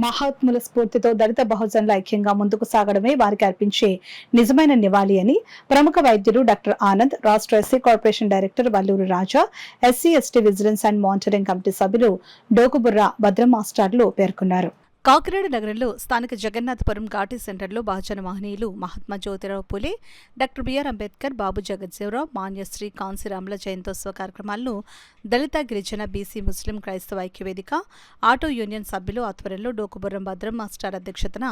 మహాత్ముల స్ఫూర్తితో దళిత బహుజనుల ఐక్యంగా ముందుకు సాగడమే వారికి అర్పించే నిజమైన నివాళి అని ప్రముఖ వైద్యులు డాక్టర్ ఆనంద్, రాష్ట్ర SC corporation director Valluru Raja, SC ST vigilance and monitoring committee సభ్యులు డోకుబుర్ర భద్రం మాస్టర్లు పేర్కొన్నారు. కాకినాడ నగరంలో స్థానిక జగన్నాథపురం ఘాటీ సెంటర్లో బహుజన మహనీయులు మహాత్మా జ్యోతిరావు పూలే, డాక్టర్ బిఆర్ అంబేద్కర్, బాబు జగజ్జీవరావు, మాన్యశ్రీ కాంశీరాముల జయంతోత్సవ కార్యక్రమాలను దళిత, గిరిజన, బీసీ, ముస్లిం, క్రైస్తవ ఐక్యవేదిక, ఆటో యూనియన్ సభ్యులు ఆధ్వర్యంలో డోకుబుర్రం భద్రం మాస్టర్ అధ్యక్షతన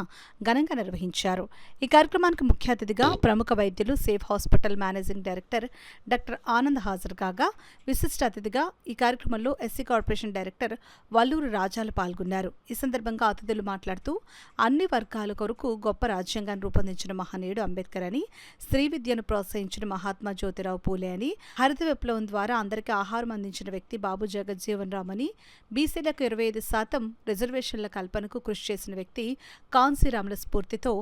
ఘనంగా నిర్వహించారు. ఈ కార్యక్రమానికి ముఖ్య అతిథిగా ప్రముఖ వైద్యులు, safe hospital managing director doctor Anand హాజరు కాగా, విశిష్ట అతిథిగా ఈ కార్యక్రమంలో ఎస్సీ కార్పొరేషన్ డైరెక్టర్ వల్లూరు రాజాలు పాల్గొన్నారు. ఈ సందర్భంగా అతిథులు మాట్లాడుతూ అన్ని వర్గాల కొరకు గొప్ప రాజ్యాంగాన్ని రూపొందించిన మహనీయుడు అంబేద్కర్ అని, స్త్రీ విద్యను ప్రోత్సహించిన మహాత్మా జ్యోతిరావు పూలే అని, హరిత విప్లవం ద్వారా అందరికీ ఆహారం అందించిన వ్యక్తి బాబు జగజ్జీవన్ రామ్ అని, బీసీలకు 25% రిజర్వేషన్ల కల్పనకు కృషి చేసిన వ్యక్తి కాంశీరాముల స్ఫూర్తితో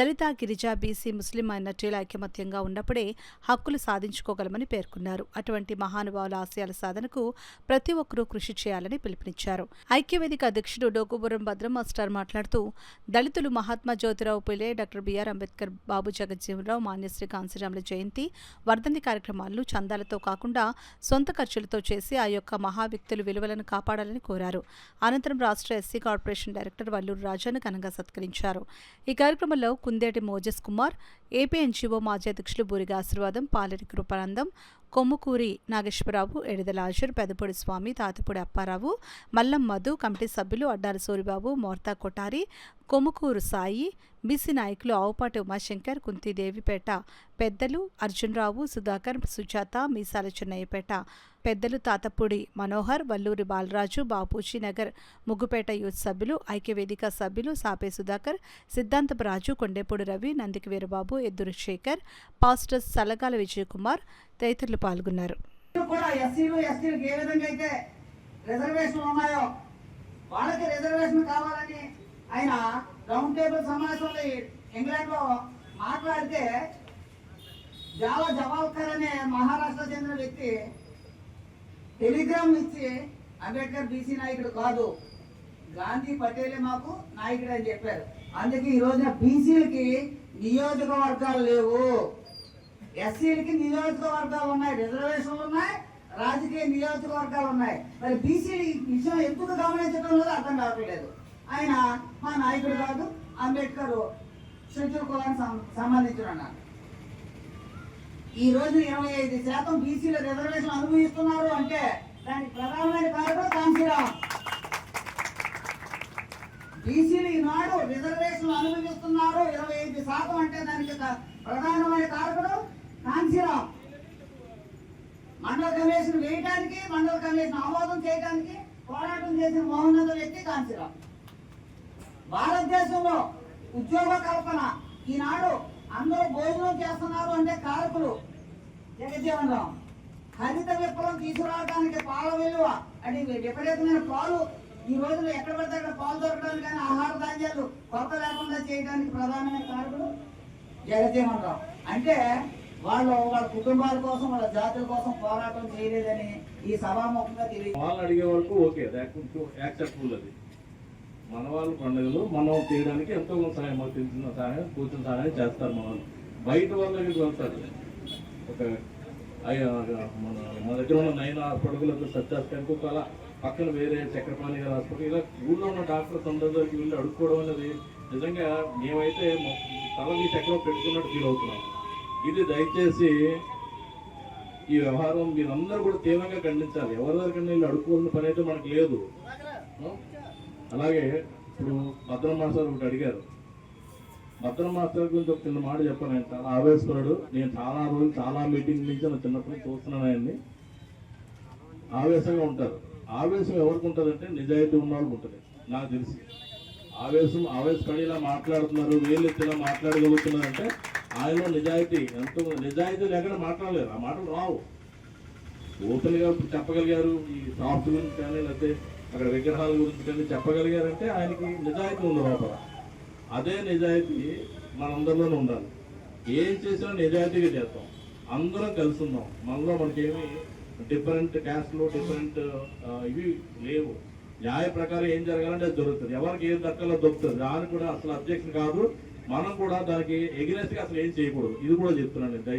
దళిత, గిరిజ, బీసీ, ముస్లిం మైనార్టీల ఐకమత్యంగా ఉన్నప్పుడే హక్కులు సాధించుకోగలమని పేర్కొన్నారు. అటువంటి మహానుభావుల ఆశయాల సాధనకు ప్రతి ఒక్కరూ కృషి చేయాలని పిలుపునిచ్చారు. ఐక్యవేదిక అధ్యక్షుడు డోకుబుర్రం భద్రం మాస్టర్ మాట్లాడుతూ దళితులు మహాత్మా జ్యోతిరావు పూలే, డాక్టర్ బిఆర్ అంబేద్కర్, బాబు జగజ్జీవనరావు, మాన్యశ్రీ కాంశీరాముల జయంతి, వర్ధంతి కార్యక్రమాలను చందాలతో కాకుండా సొంత ఖర్చులతో చేసి ఆ యొక్క మహా వ్యక్తుల విలువలను కాపాడాలని కోరారు. అనంతరం రాష్ట్ర ఎస్సీ కార్పొరేషన్ డైరెక్టర్ వల్లూరు రాజాను ఘనంగా సత్కరించారు. ఈ కార్యక్రమంలో కుందేటి మోజస్ కుమార్, ఏపీ ఎన్జీఓ మాజీ అధ్యక్షులు బూరిగా ఆశీర్వాదం, పాలెరి కృపానందం, కొమ్ముకూరి నాగేశ్వరరావు, ఎడిదల ఆశర్, పెదపూడి స్వామి, తాతిపూడి అప్పారావు, మల్లం మధు, కమిటీ సభ్యులు అడ్డాల సూరిబాబు, మోర్తా కొటారి, కొమ్ముకూరు సాయి, బీసీ నాయకులు ఆవుపాటి ఉమాశంకర్, కుంతిదేవిపేట పెద్దలు అర్జున్రావు, సుధాకర్, సుజాత, మీసాల చెన్నయ్యపేట పెద్దలు తాతపూడి మనోహర్, వల్లూరి బాలరాజు, బాపూజీ నగర్ ముగ్గుపేట యూత్ సభ్యులు, ఐక్యవేదిక సభ్యులు సాపే సుధాకర్, సిద్ధాంతపు రాజు, కొండేపూడి రవి, నందికి వీరబాబు, ఎద్దురు శేఖర్, పాస్టర్స్ సలగాల విజయకుమార్ తదితరులు పాల్గొన్నారు. ఆయన రౌండ్ టేబుల్ సమావేశంలో ఇంగ్లాండ్ లో మాట్లాడితే జావా జవాల్కర్ అనే మహారాష్ట్ర చెందిన వ్యక్తి టెలిగ్రామ్ ఇచ్చి అంబేద్కర్ బీసీ నాయకుడు కాదు, గాంధీ పటేలే మాకు నాయకుడు అని చెప్పారు. అందుకే ఈ రోజున బీసీలకి నియోజకవర్గాలు లేవు, ఎస్సీలకి నియోజకవర్గాలు ఉన్నాయి, రిజర్వేషన్లు ఉన్నాయి, రాజకీయ నియోజకవర్గాలు ఉన్నాయి. మరి బీసీలు ఈ విషయం ఎందుకు గమనించడం లేదు అర్థం కావట్లేదు. ఆయన మా నాయకుడు కాదు, అంబేద్కర్ షెడ్యూల్ కులానికి సంబంధించిన ఈ రోజు 25% బీసీల రిజర్వేషన్ అనుభవిస్తున్నారు అంటే దానికి ప్రధానమైన కారణం కాంశీరామ్. బీసీలు ఈనాడు రిజర్వేషన్ అనుభవిస్తున్నారు 25% అంటే దానికి ప్రధానమైన కారణం కాంశీరామ్. మండల కమిషన్ వేయడానికి, మండల కమిషన్ ఆమోదం చేయడానికి పోరాటం చేసిన మహోన్నత వ్యక్తి కాంశీరామ్. భారతదేశంలో ఉద్యోగ కల్పన ఈనాడు అందరూ భోజనం చేస్తున్నారు అంటే కారకులు జగజ్జీవన్ రామ్. హరిత విప్లవం తీసుకురావడానికి పాల విలువ అంటే విపరీతమైన పాలు ఈ రోజుల్లో ఎక్కడ పడితే అక్కడ పాలు దొరకడానికి, కానీ ఆహార ధాన్యాలు కొరత లేకుండా చేయడానికి ప్రధానమైన కారకులు జగజ్జీవన్ రామ్. అంటే వాళ్ళ కుటుంబాల కోసం, వాళ్ళ జాతుల కోసం పోరాటం చేయలేదని ఈ సభాముఖంగా అడిగే వరకు ఓకే, యాక్సెప్టబుల్. అది మన వాళ్ళు పండుగలు మనం చేయడానికి ఎంతో కొంత సహాయం, మాకు తెలిసిన సహాయం, కూర్చున్న సహాయం చేస్తారు. మన వాళ్ళు బయట వాళ్ళ దగ్గరికి వెళ్తారు. ఒక మన దగ్గర ఉన్న 9 హాస్పిటల్కి సత్యాస్కి ఇంకొక అలా పక్కన వేరే చక్రపాణి గారి హాస్పిటల్, ఇలా ఊళ్ళో ఉన్న డాక్టర్స్ అందరి దగ్గరికి వెళ్ళి అడుక్కోవడం అనేది నిజంగా మేమైతే తల ఈ చక్రం పెట్టుకున్నట్టు ఫీల్ అవుతున్నాం. ఇది దయచేసి ఈ వ్యవహారం మీరందరూ కూడా తీవ్రంగా ఖండించాలి. ఎవరి దగ్గర వెళ్ళి అడుక్కోవాలని పని అయితే మనకు లేదు. అలాగే ఇప్పుడు భద్రం మాస్టర్ ఒకటి అడిగారు. భద్రం మాస్టర్ గురించి ఒక చిన్న మాట చెప్పాను. ఆయన చాలా ఆవేశపడు. నేను చాలా రోజులు చాలా మీటింగ్ నుంచి నా చిన్నప్పుడు చూస్తున్నాను. ఆయన్ని ఆవేశంగా ఉంటారు. ఆవేశం ఎవరికి ఉంటుందంటే నిజాయితీ ఉన్న వాళ్ళకి ఉంటుంది. నాకు తెలిసి ఆవేశపడి ఇలా మాట్లాడుతున్నారు, వేలెత్తి ఇలా మాట్లాడగలుగుతున్నారంటే ఆయనలో నిజాయితీ ఎంతో, నిజాయితీ లేకుండా మాట్లాడలేరు. ఆ మాటలు రావు. ఓపెన్గా చెప్పగలిగారు. ఈ సాఫ్ట్ గురించి కానీ లేకపోతే అక్కడ విగ్రహాల గురించి కానీ చెప్పగలిగారంటే ఆయనకి నిజాయితీ ఉంది లోపల. అదే నిజాయితీ మనందరిలోనే ఉండాలి. ఏం చేసినా నిజాయితీగా చేస్తాం, అందరం కలిసి ఉందాం. మనలో మనకేమి డిఫరెంట్ క్యాస్ట్లు, డిఫరెంట్ ఇవి లేవు. న్యాయ ప్రకారం ఏం జరగాలంటే అది దొరుకుతుంది, ఎవరికి ఏం దక్కాలో దొరుకుతుంది. దానికి కూడా అసలు అబ్జెక్షన్ కాదు, మనం కూడా దానికి ఎగ్నెస్ట్ గా అసలు ఏం చేయకూడదు. ఇది కూడా చెప్తున్నాను.